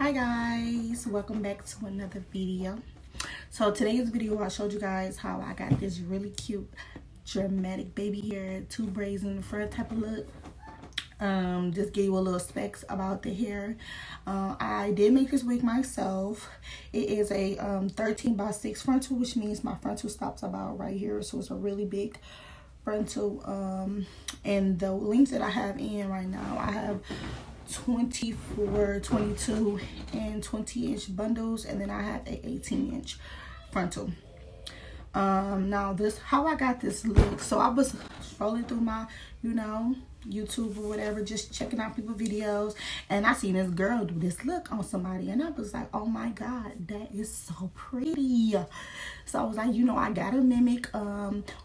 Hi guys, welcome back to another video. So today's video I showed you guys how I got this really cute dramatic baby hair, 2 braids in the front type of look. Just give you a little specs about the hair. I did make this wig myself. It is a 13x6 frontal, which means my frontal stops about right here, so it's a really big frontal. And the length that I have in right now, I have 24, 22 and 20-inch bundles, and then I have a 18-inch frontal. Now this, how I got this look. So I was scrolling through my, YouTube or whatever, just checking out people's videos, and I seen this girl do this look on somebody, and I was like, oh my god, that is so pretty. So I was like, I gotta mimic.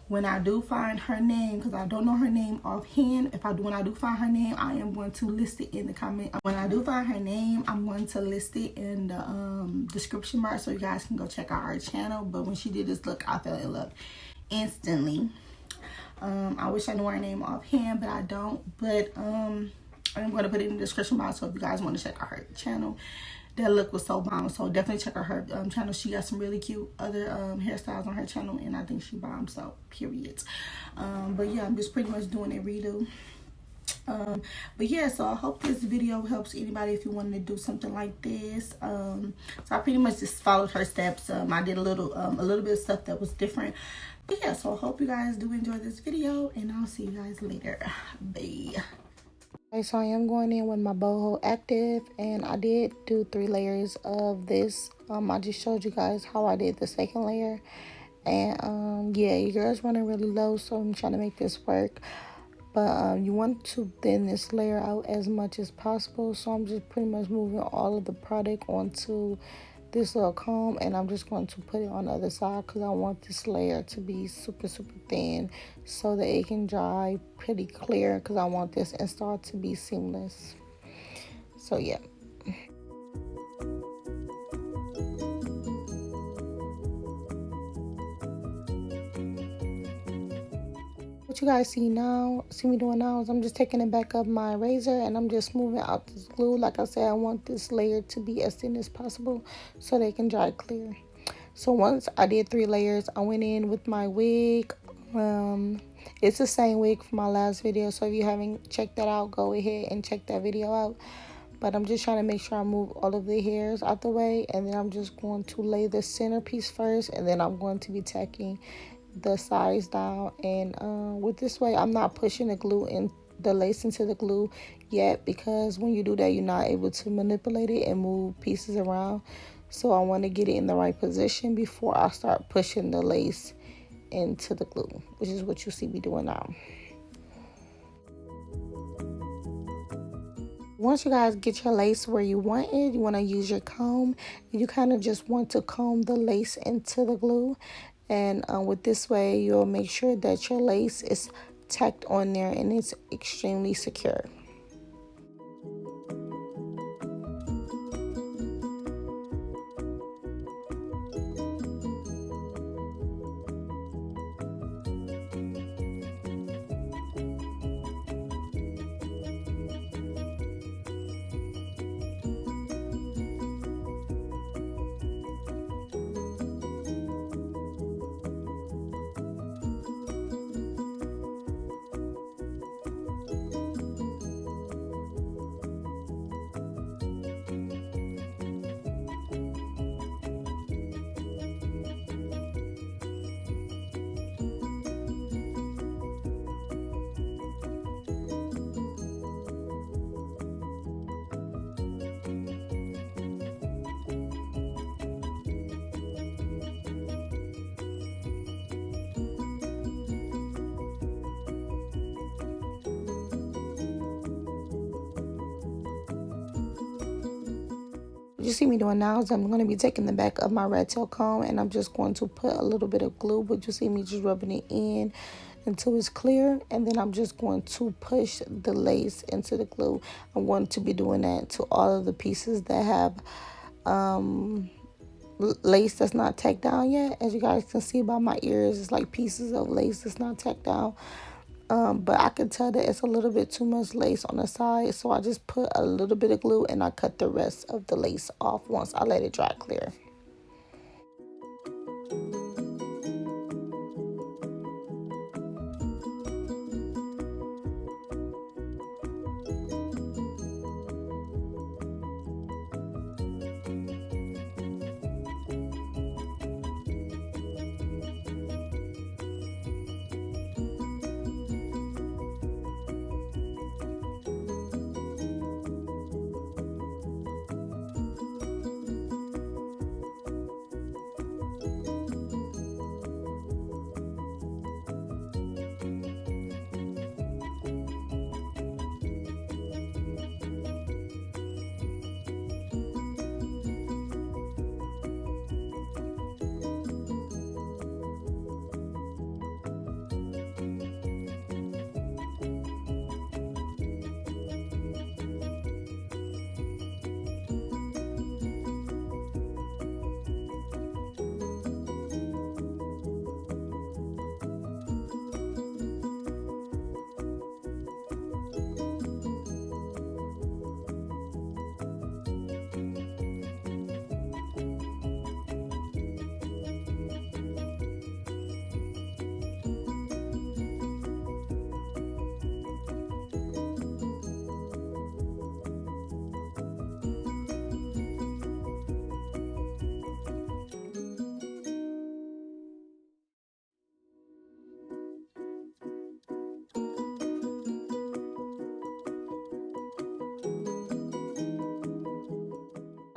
When I do find her name, because I don't know her name offhand, when I do find her name, I am going to list it in the comment. When I do find her name, I'm going to list it in the description bar, so you guys can go check out our channel. But when she did this look, I fell in love instantly. I wish I knew her name offhand, but I don't. But I'm going to put it in the description box, so if you guys want to check out her channel. That look was so bomb, so definitely check out her channel. She got some really cute other hairstyles on her channel, and I think she bomb, so period. But yeah, I'm just pretty much doing a redo. But yeah, so I hope this video helps anybody if you wanted to do something like this. So I pretty much just followed her steps. I did a little bit of stuff that was different. But yeah, so I hope you guys do enjoy this video, and I'll see you guys later. Bye. Okay, so I am going in with my BOLDHOLD active, and I did do 3 layers of this. I just showed you guys how I did the second layer, and yeah, your girl's running really low, so I'm trying to make this work. But you want to thin this layer out as much as possible, so I'm just pretty much moving all of the product onto this little comb, and I'm just going to put it on the other side because I want this layer to be super thin so that it can dry pretty clear, because I want this install to be seamless. So yeah. What you guys see me doing now is I'm just taking it back up my razor, and I'm just moving out this glue. Like I said, I want this layer to be as thin as possible so they can dry clear. So once I did 3 layers, I went in with my wig. It's the same wig from my last video, so if you haven't checked that out, go ahead and check that video out. But I'm just trying to make sure I move all of the hairs out the way, and then I'm just going to lay the centerpiece first, and then I'm going to be tacking the sides down. And with this way, I'm not pushing the glue in the lace into the glue yet, because when you do that, you're not able to manipulate it and move pieces around. So I want to get it in the right position before I start pushing the lace into the glue, which is what you see me doing now. Once you guys get your lace where you want it, you want to use your comb. You kind of just want to comb the lace into the glue. And with this way, you'll make sure that your lace is tacked on there and it's extremely secure. What you see me doing now is I'm going to be taking the back of my rat tail comb, and I'm just going to put a little bit of glue, but you see me just rubbing it in until it's clear, and then I'm just going to push the lace into the glue. I'm going to be doing that to all of the pieces that have lace that's not tacked down yet. As you guys can see by my ears, it's like pieces of lace that's not tacked down. but I could tell that it's a little bit too much lace on the side, so I just put a little bit of glue and I cut the rest of the lace off once I let it dry clear.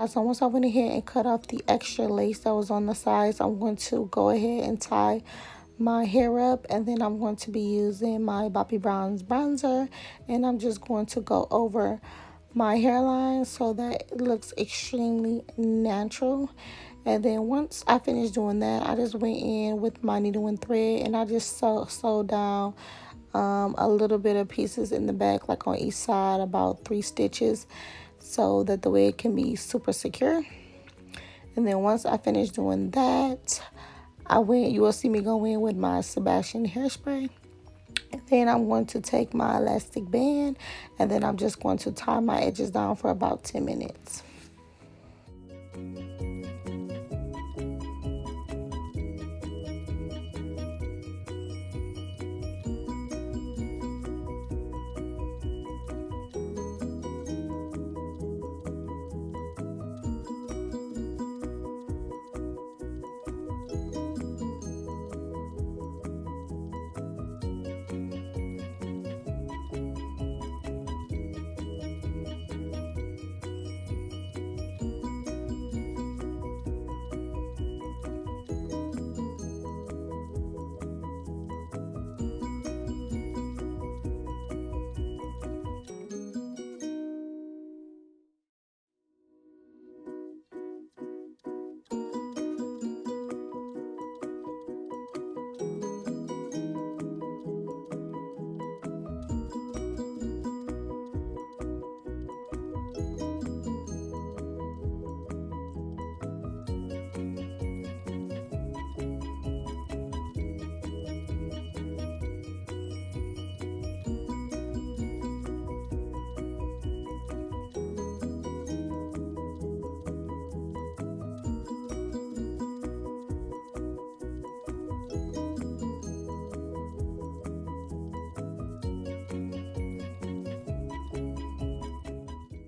So once I went ahead and cut off the extra lace that was on the sides, I'm going to go ahead and tie my hair up, and then I'm going to be using my Bobbi Brown's bronzer, and I'm just going to go over my hairline so that it looks extremely natural. And then once I finished doing that, I just went in with my needle and thread, and I just sewed down a little bit of pieces in the back, like on each side, about 3 stitches, so that the wig can be super secure. And then once I finished doing that, you will see me go in with my Sebastian hairspray. And then I'm going to take my elastic band, and then I'm just going to tie my edges down for about 10 minutes.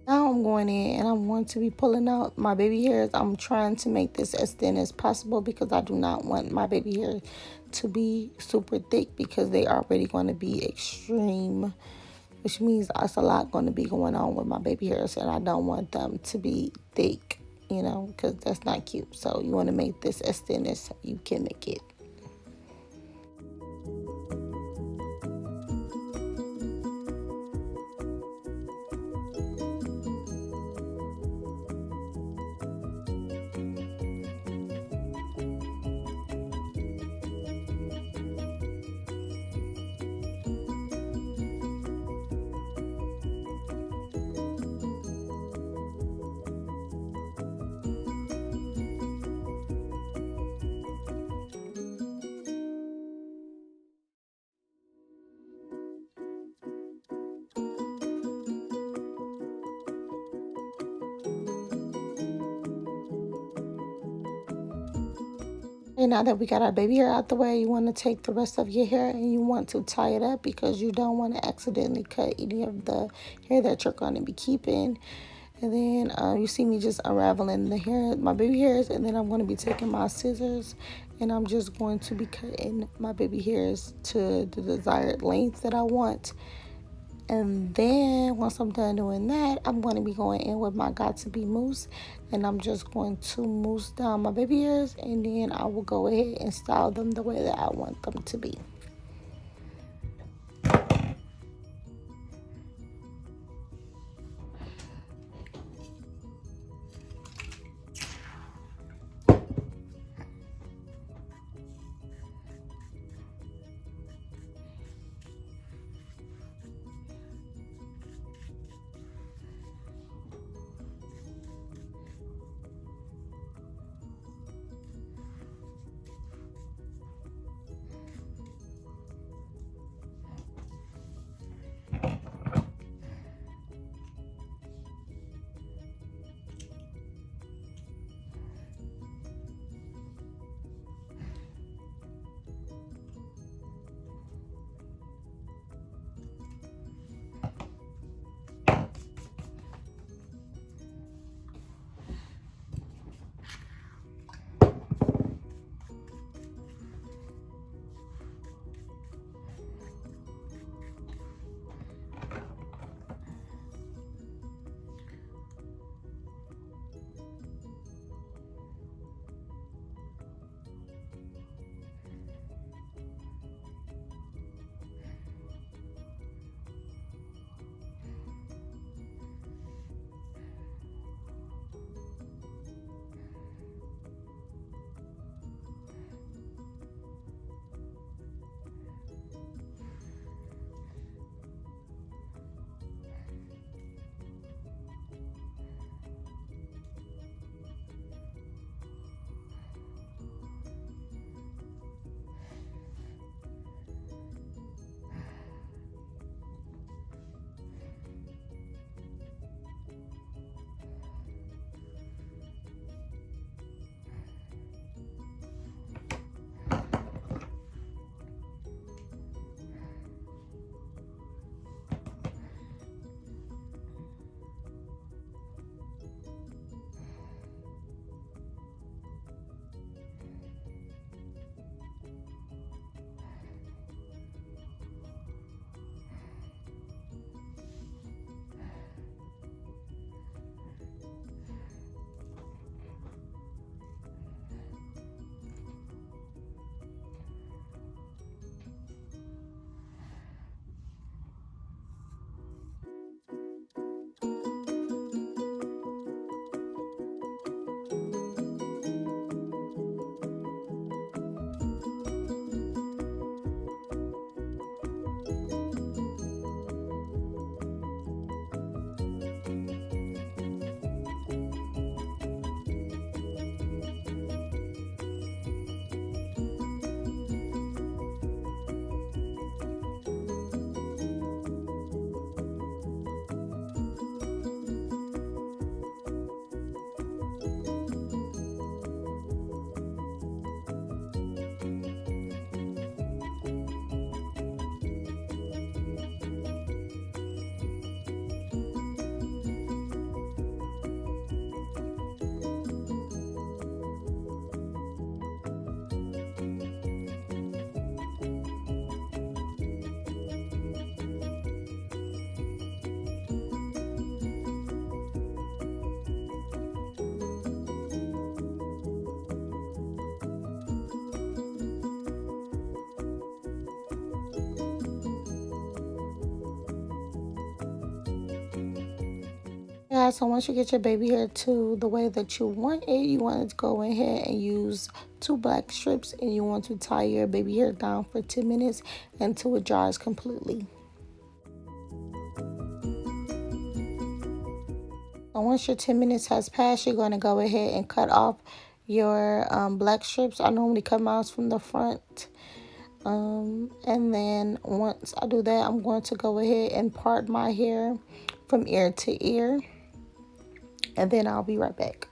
Now I'm going in and I'm going to be pulling out my baby hairs. I'm trying to make this as thin as possible because I do not want my baby hair to be super thick, because they are already going to be extreme, which means there's a lot going to be going on with my baby hairs, and I don't want them to be thick, you know, because that's not cute. So you want to make this as thin as you can make it. Okay, now that we got our baby hair out the way, you want to take the rest of your hair and you want to tie it up because you don't want to accidentally cut any of the hair that you're going to be keeping. And then you see me just unraveling the hair, my baby hairs, and then I'm going to be taking my scissors and I'm just going to be cutting my baby hairs to the desired length that I want. And then once I'm done doing that, I'm going to be going in with my Got To Be mousse, and I'm just going to mousse down my baby hairs, and then I will go ahead and style them the way that I want them to be. Yeah, so once you get your baby hair to the way that you want it, you want to go ahead and use 2 black strips, and you want to tie your baby hair down for 10 minutes until it dries completely. So once your 10 minutes has passed, you're going to go ahead and cut off your black strips. I normally cut mine from the front. And then once I do that, I'm going to go ahead and part my hair from ear to ear. And then I'll be right back.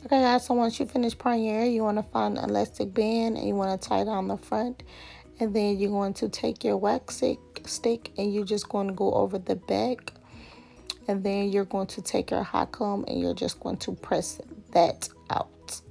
Okay guys, so once you finish parting your hair, you want to find an elastic band and you want to tie it on the front. And then you're going to take your wax stick and you're just going to go over the back. And then you're going to take your hot comb and you're just going to press that out.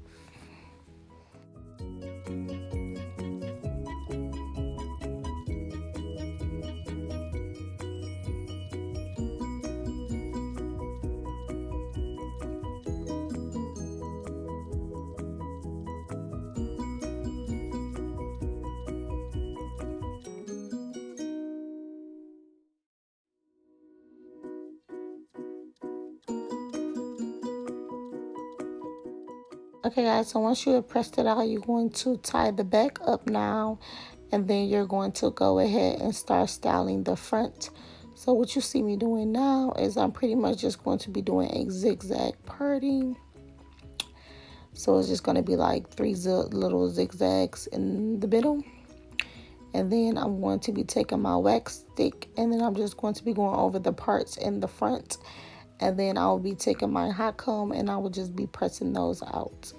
Okay guys, so once you have pressed it out, you're going to tie the back up now, and then you're going to go ahead and start styling the front. So what you see me doing now is I'm pretty much just going to be doing a zigzag parting. So it's just going to be like 3 little zigzags in the middle. And then I'm going to be taking my wax stick and then I'm just going to be going over the parts in the front. And then I'll be taking my hot comb and I will just be pressing those out.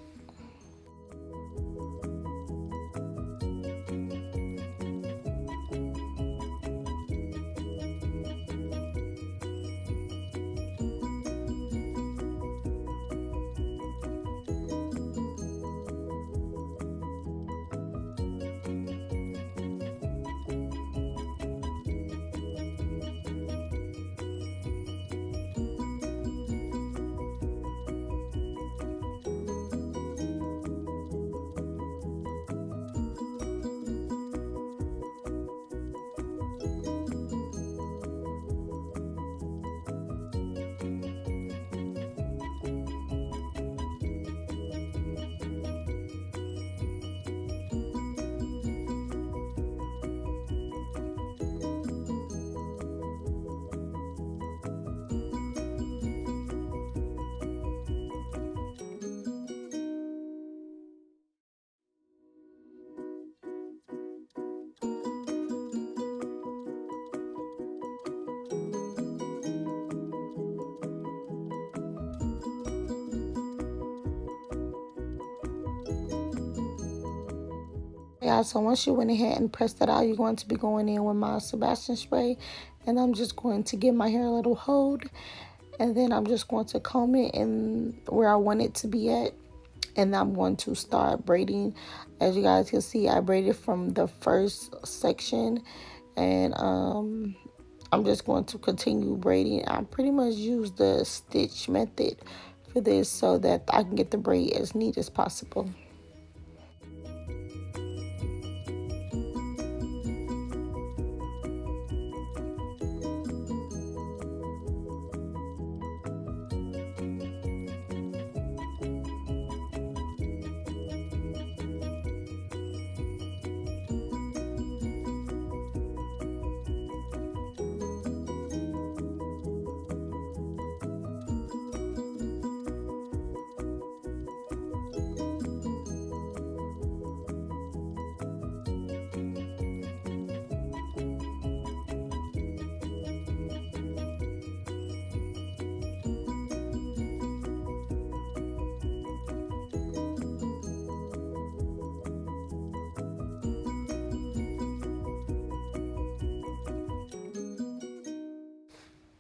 Yeah, so once you went ahead and pressed that out, you're going to be going in with my Sebastian spray. And I'm just going to give my hair a little hold. And then I'm just going to comb it in where I want it to be at. And I'm going to start braiding. As you guys can see, I braided from the first section. And I'm just going to continue braiding. I pretty much use the stitch method for this so that I can get the braid as neat as possible.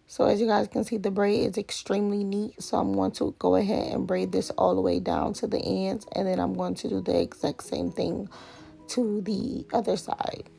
So as you guys can see, the braid is extremely neat. So I'm going to go ahead and braid this all the way down to the ends. And then I'm going to do the exact same thing to the other side.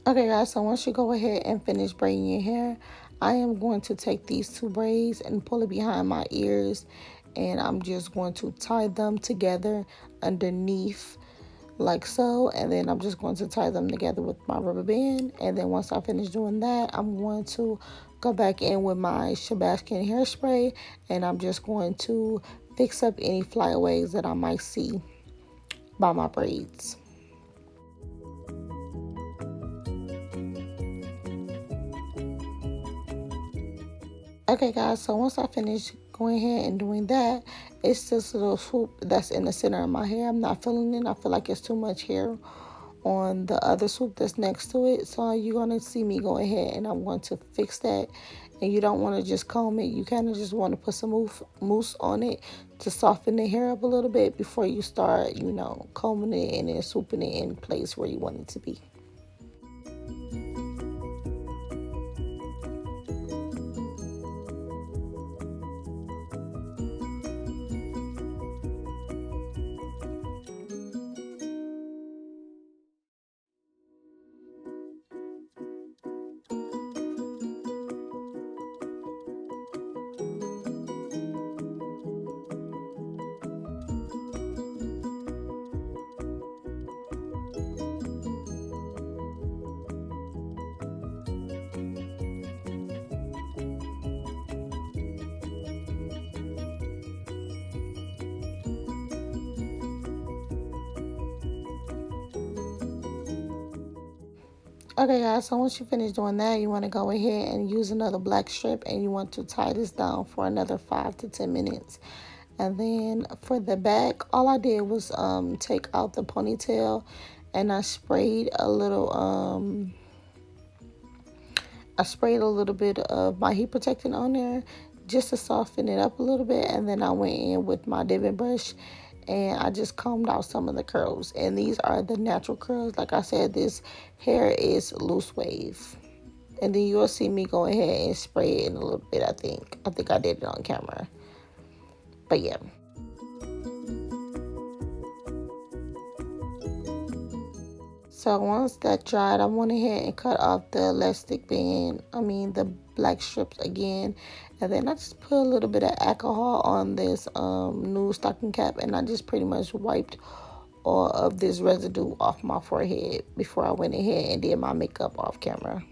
Okay guys, so once you go ahead and finish braiding your hair, I am going to take these 2 braids and pull it behind my ears, and I'm just going to tie them together underneath like so, and then I'm just going to tie them together with my rubber band. And then once I finish doing that, I'm going to go back in with my Sebastian hairspray, and I'm just going to fix up any flyaways that I might see by my braids. Okay guys, so once I finish going ahead and doing that, it's this little swoop that's in the center of my hair. I'm not feeling it. I feel like it's too much hair on the other swoop that's next to it. So you're going to see me go ahead and I'm going to fix that. And you don't want to just comb it. You kind of just want to put some mousse on it to soften the hair up a little bit before you start, you know, combing it and then swooping it in place where you want it to be. Okay guys, so once you finish doing that, you want to go ahead and use another black strip, and you want to tie this down for another 5 to 10 minutes. And then for the back, all I did was take out the ponytail, and I sprayed a little bit of my heat protectant on there just to soften it up a little bit. And then I went in with my dipping brush and I just combed out some of the curls. And these are the natural curls. Like I said, this hair is loose wave. And then you'll see me go ahead and spray it in a little bit, I think. I think I did it on camera. But yeah. So once that dried, I went ahead and cut off the elastic band, the black strips again. And then I just put a little bit of alcohol on this NUDE stocking cap, and I just pretty much wiped all of this residue off my forehead before I went ahead and did my makeup off camera.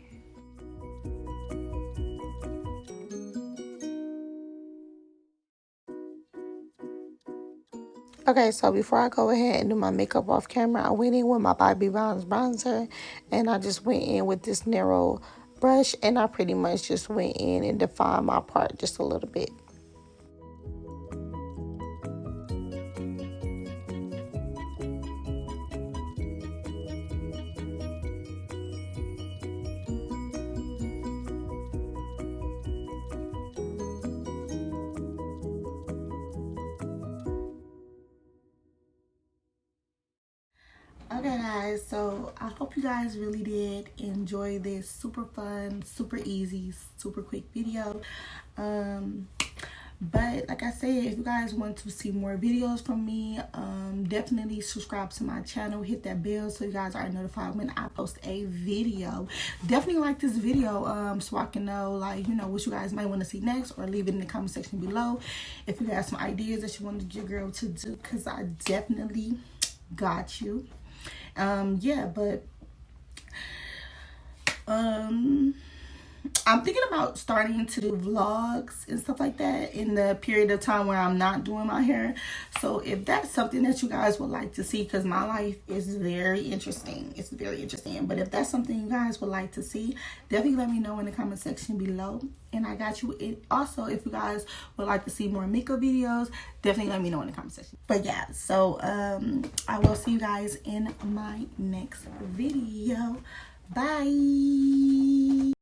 Okay, so before I go ahead and do my makeup off camera, I went in with my BOBBI bronzer, and I just went in with this narrow brush, and I pretty much just went in and defined my part just a little bit. Okay guys, so I hope you guys really did enjoy this super fun, super easy, super quick video. But like I said, if you guys want to see more videos from me, definitely subscribe to my channel, hit that bell so you guys are notified when I post a video. Definitely like this video so I can know, like, you know, what you guys might want to see next, or leave it in the comment section below if you got some ideas that you wanted your girl to do, because I definitely got you. Yeah, but I'm thinking about starting to do vlogs and stuff like that in the period of time where I'm not doing my hair. So if that's something that you guys would like to see, because my life is very interesting, it's very interesting, but if that's something you guys would like to see, definitely let me know in the comment section below, and I got you. Also, if you guys would like to see more makeup videos, definitely let me know in the comment section. But yeah, so I will see you guys in my next video. Bye.